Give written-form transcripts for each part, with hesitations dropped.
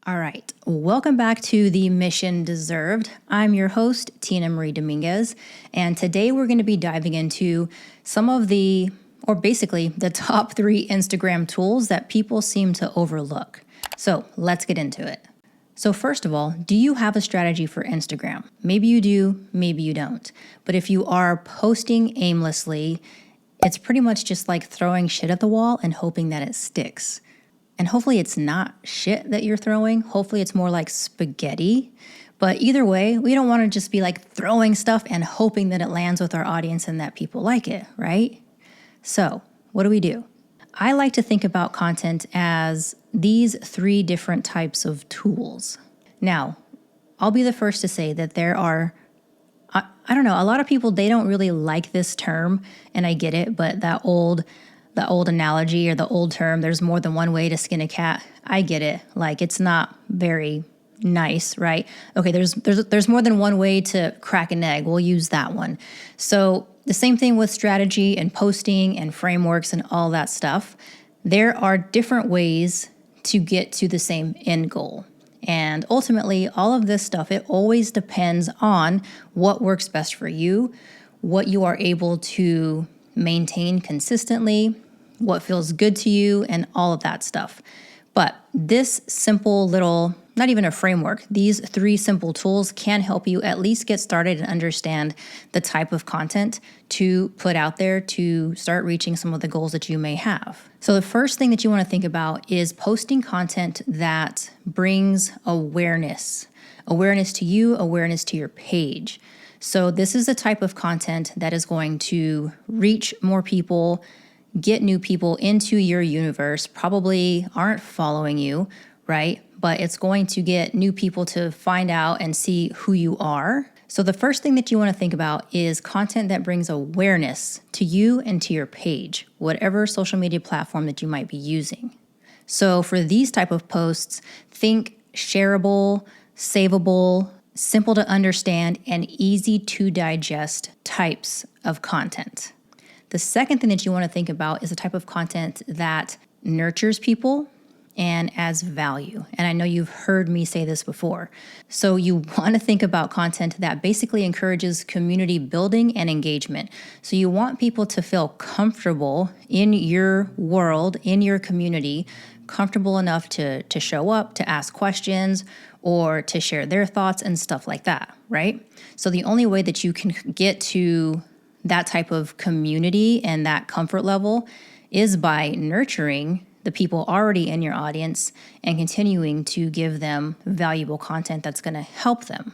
All right, welcome back to The Mission Deserved. I'm your host, Tina Marie Dominguez, and today we're going to be diving into some of basically the top 3 Instagram tools that people seem to overlook. So let's get into it. So first of all, do you have a strategy for Instagram? Maybe you do, maybe you don't. But if you are posting aimlessly, it's pretty much just like throwing shit at the wall and hoping that it sticks. And hopefully it's not shit that you're throwing. Hopefully it's more like spaghetti. But either way, we don't want to just be like throwing stuff and hoping that it lands with our audience and that people like it, right? So what do? I like to think about content as these 3 different types of tools. Now, I'll be the first to say that there are, I don't know, a lot of people, they don't really like this term, and I get it, but the old analogy or the old term, there's more than one way to skin a cat. I get it. Like, it's not very nice, right? Okay, there's more than one way to crack an egg. We'll use that one. So the same thing with strategy and posting and frameworks and all that stuff. There are different ways to get to the same end goal. And ultimately, all of this stuff, it always depends on what works best for you, what you are able to maintain consistently, what feels good to you, and all of that stuff. But this simple little, not even a framework, these 3 simple tools can help you at least get started and understand the type of content to put out there to start reaching some of the goals that you may have. So the first thing that you want to think about is posting content that brings awareness to you, awareness to your page. So this is the type of content that is going to reach more people, get new people into your universe, probably aren't following you, right? But it's going to get new people to find out and see who you are. So the first thing that you want to think about is content that brings awareness to you and to your page, whatever social media platform that you might be using. So for these type of posts, think shareable, savable, simple to understand, and easy to digest types of content. The second thing that you want to think about is the type of content that nurtures people and adds value. And I know you've heard me say this before. So you want to think about content that basically encourages community building and engagement. So you want people to feel comfortable in your world, in your community, comfortable enough to show up, to ask questions, or to share their thoughts and stuff like that, right? So the only way that you can get to that type of community and that comfort level is by nurturing the people already in your audience and continuing to give them valuable content that's going to help them.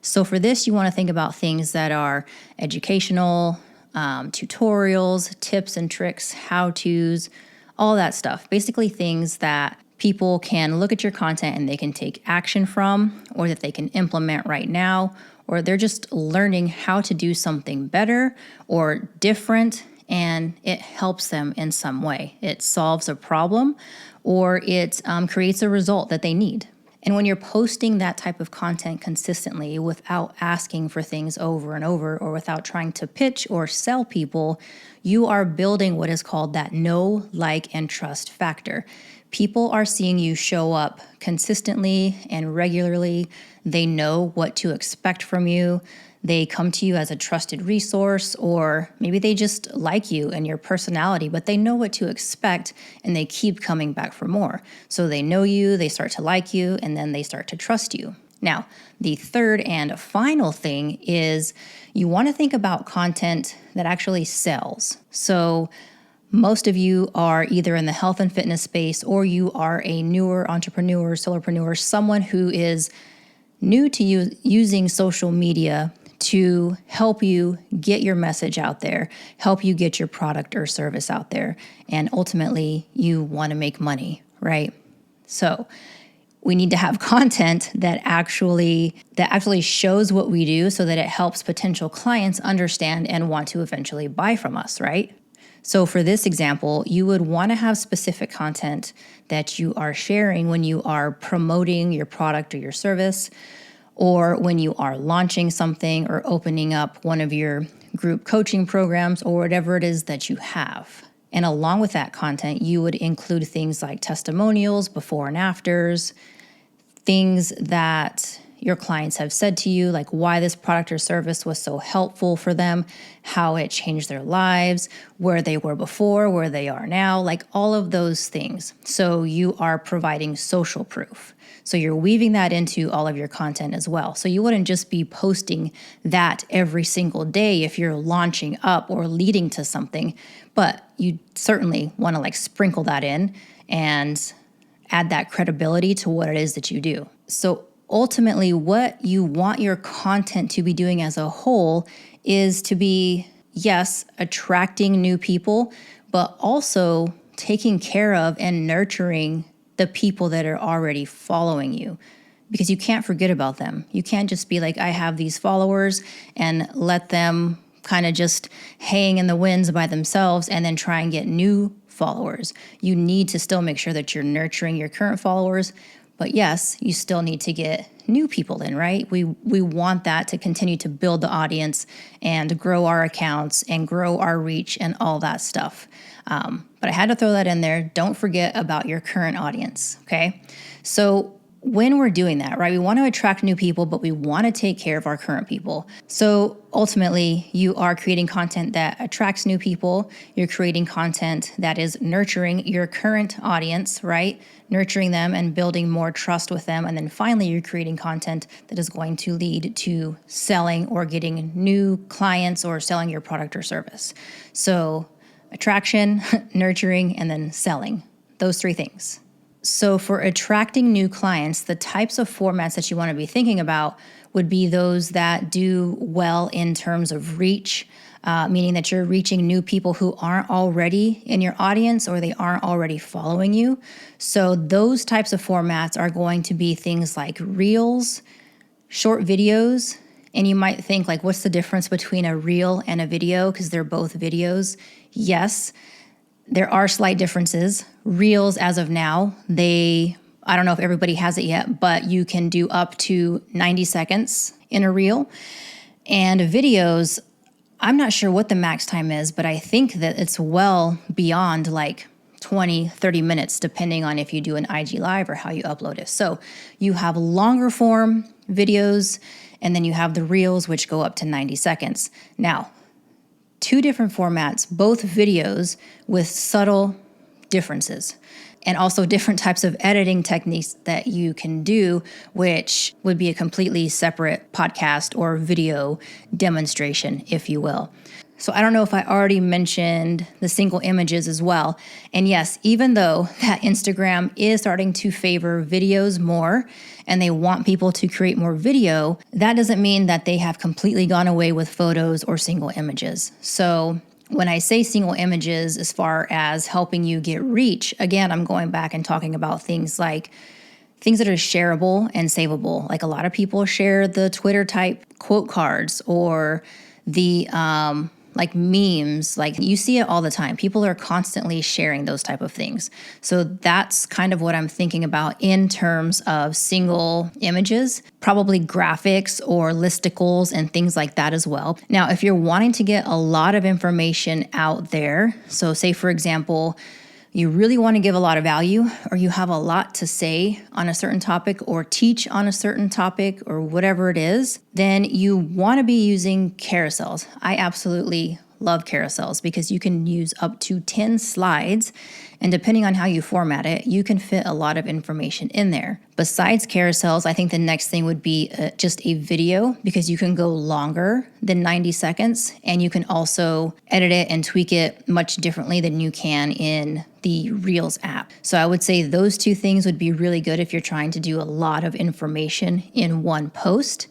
So for this, you want to think about things that are educational, tutorials, tips and tricks, how-tos, all that stuff. Basically things that people can look at your content and they can take action from, or that they can implement right now, or they're just learning how to do something better or different, and it helps them in some way. It solves a problem, or it creates a result that they need. And when you're posting that type of content consistently without asking for things over and over, or without trying to pitch or sell people, you are building what is called that know, like, and trust factor. People are seeing you show up consistently and regularly. They know what to expect from you. They come to you as a trusted resource, or maybe they just like you and your personality, but they know what to expect and they keep coming back for more. So they know you, they start to like you, and then they start to trust you. Now, the third and final thing is you want to think about content that actually sells. So most of you are either in the health and fitness space, or you are a newer entrepreneur, solopreneur, someone who is new to you using social media to help you get your message out there, help you get your product or service out there, and ultimately you want to make money, right? So we need to have content that actually shows what we do, so that it helps potential clients understand and want to eventually buy from us, right? So for this example, you would want to have specific content that you are sharing when you are promoting your product or your service, or when you are launching something or opening up one of your group coaching programs, or whatever it is that you have. And along with that content, you would include things like testimonials, before and afters, things that your clients have said to you, like why this product or service was so helpful for them, how it changed their lives, where they were before, where they are now, like all of those things. So you are providing social proof. So you're weaving that into all of your content as well. So you wouldn't just be posting that every single day if you're launching up or leading to something, but you certainly want to like sprinkle that in and add that credibility to what it is that you do. So ultimately, what you want your content to be doing as a whole is to be, yes, attracting new people, but also taking care of and nurturing the people that are already following you, because you can't forget about them. You can't just be like, I have these followers and let them kind of just hang in the winds by themselves and then try and get new followers. You need to still make sure that you're nurturing your current followers, but yes, you still need to get new people in, right? We want that to continue to build the audience and grow our accounts and grow our reach and all that stuff. But I had to throw that in there. Don't forget about your current audience, okay? So when we're doing that, right, we want to attract new people, but we want to take care of our current people. So ultimately, you are creating content that attracts new people. You're creating content that is nurturing your current audience, right? Nurturing them and building more trust with them. And then finally, you're creating content that is going to lead to selling or getting new clients or selling your product or service. So attraction, nurturing, and then selling. Those three things. So for attracting new clients, the types of formats that you want to be thinking about would be those that do well in terms of reach, meaning that you're reaching new people who aren't already in your audience or they aren't already following you. So those types of formats are going to be things like reels, short videos. And you might think like, what's the difference between a reel and a video? Because they're both videos. Yes, there are slight differences. Reels, as of now, I don't know if everybody has it yet, but you can do up to 90 seconds in a reel. And videos, I'm not sure what the max time is, but I think that it's well beyond like 20, 30 minutes, depending on if you do an IG Live or how you upload it. So you have longer form videos, and then you have the reels, which go up to 90 seconds. Now, two different formats, both videos with subtle differences, and also different types of editing techniques that you can do, which would be a completely separate podcast or video demonstration, if you will. So I don't know if I already mentioned the single images as well. And yes, even though that Instagram is starting to favor videos more and they want people to create more video, that doesn't mean that they have completely gone away with photos or single images. So when I say single images, as far as helping you get reach, again, I'm going back and talking about things that are shareable and savable. Like a lot of people share the Twitter type quote cards or the like memes, like you see it all the time. People are constantly sharing those type of things. So that's kind of what I'm thinking about in terms of single images, probably graphics or listicles and things like that as well. Now, if you're wanting to get a lot of information out there, so say for example, you really want to give a lot of value, or you have a lot to say on a certain topic or teach on a certain topic or whatever it is, then you want to be using carousels. I absolutely love carousels because you can use up to 10 slides, and depending on how you format it, you can fit a lot of information in there. Besides carousels, I think the next thing would be just a video, because you can go longer than 90 seconds, and you can also edit it and tweak it much differently than you can in the Reels app. So I would say those two things would be really good if you're trying to do a lot of information in one post.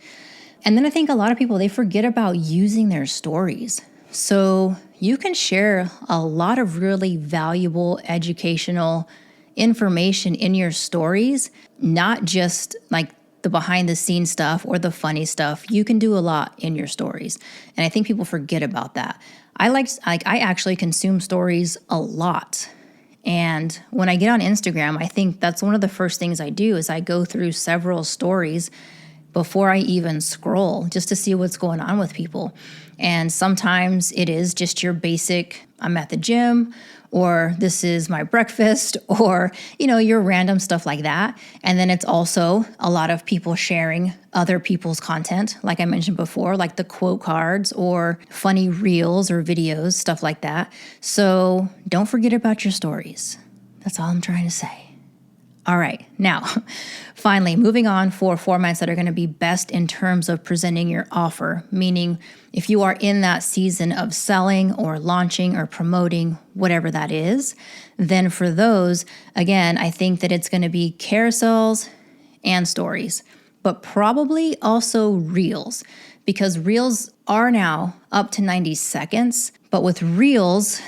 And then I think a lot of people, they forget about using their stories. So you can share a lot of really valuable educational information in your stories, not just like the behind the scenes stuff or the funny stuff. You can do a lot in your stories. And I think people forget about that. I actually consume stories a lot. And when I get on Instagram, I think that's one of the first things I do is I go through several stories before I even scroll, just to see what's going on with people. And sometimes it is just your basic I'm at the gym, or this is my breakfast, or, your random stuff like that. And then it's also a lot of people sharing other people's content, like I mentioned before, like the quote cards or funny reels or videos, stuff like that. So don't forget about your stories. That's all I'm trying to say. All right, now, finally, moving on for formats that are going to be best in terms of presenting your offer, meaning if you are in that season of selling or launching or promoting, whatever that is, then for those, again, I think that it's going to be carousels and stories, but probably also reels, because reels are now up to 90 seconds, but with reels,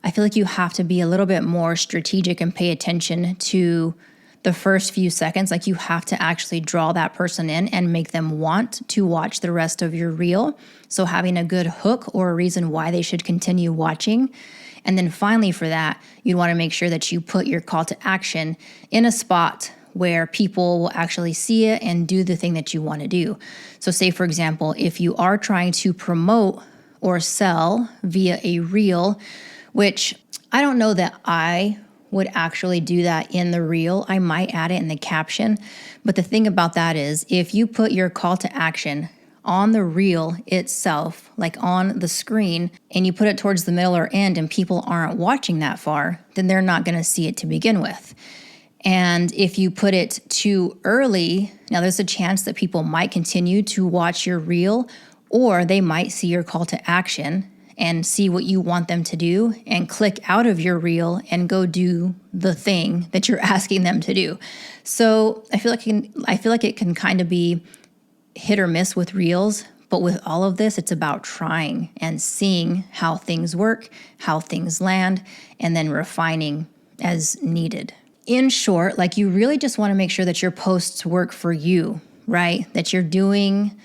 I feel like you have to be a little bit more strategic and pay attention to the first few seconds. Like you have to actually draw that person in and make them want to watch the rest of your reel. So having a good hook or a reason why they should continue watching. And then finally for that, you'd want to make sure that you put your call to action in a spot where people will actually see it and do the thing that you want to do. So say, for example, if you are trying to promote or sell via a reel, which I don't know that I would actually do that in the reel. I might add it in the caption. But the thing about that is if you put your call to action on the reel itself, like on the screen, and you put it towards the middle or end and people aren't watching that far, then they're not going to see it to begin with. And if you put it too early, now there's a chance that people might continue to watch your reel, or they might see your call to action and see what you want them to do and click out of your reel and go do the thing that you're asking them to do. So I feel like it can kind of be hit or miss with reels, but with all of this, it's about trying and seeing how things work, how things land, and then refining as needed. In short, like you really just want to make sure that your posts work for you, right? That you're doing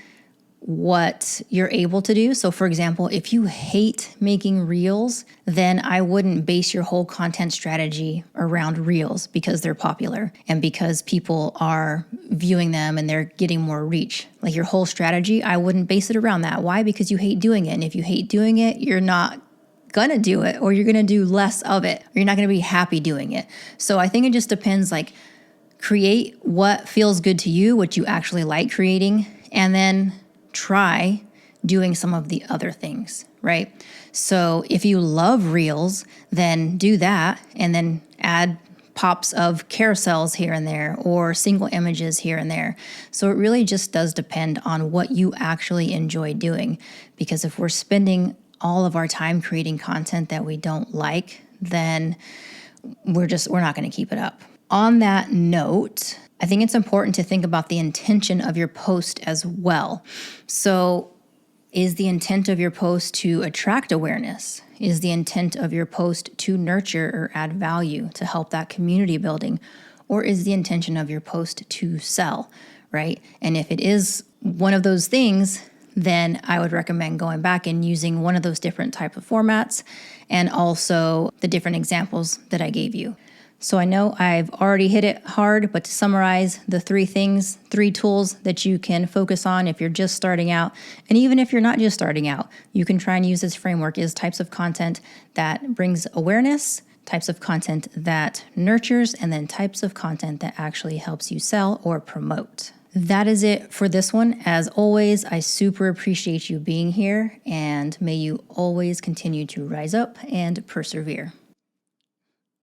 what you're able to do. So for example, if you hate making reels, then I wouldn't base your whole content strategy around reels because they're popular and because people are viewing them and they're getting more reach. Like your whole strategy, I wouldn't base it around that. Why? Because you hate doing it. And if you hate doing it, you're not gonna do it, or you're gonna do less of it, or you're not gonna be happy doing it. So I think it just depends, like create what feels good to you, what you actually like creating, and then try doing some of the other things, right? So if you love reels, then do that and then add pops of carousels here and there or single images here and there. So it really just does depend on what you actually enjoy doing. Because if we're spending all of our time creating content that we don't like, then we're not going to keep it up. On that note, I think it's important to think about the intention of your post as well. So is the intent of your post to attract awareness? Is the intent of your post to nurture or add value to help that community building? Or is the intention of your post to sell, right? And if it is one of those things, then I would recommend going back and using one of those different type of formats and also the different examples that I gave you. So I know I've already hit it hard, but to summarize the 3 tools that you can focus on if you're just starting out, and even if you're not just starting out, you can try and use this framework, is types of content that brings awareness, types of content that nurtures, and then types of content that actually helps you sell or promote. That is it for this one. As always, I super appreciate you being here, and may you always continue to rise up and persevere.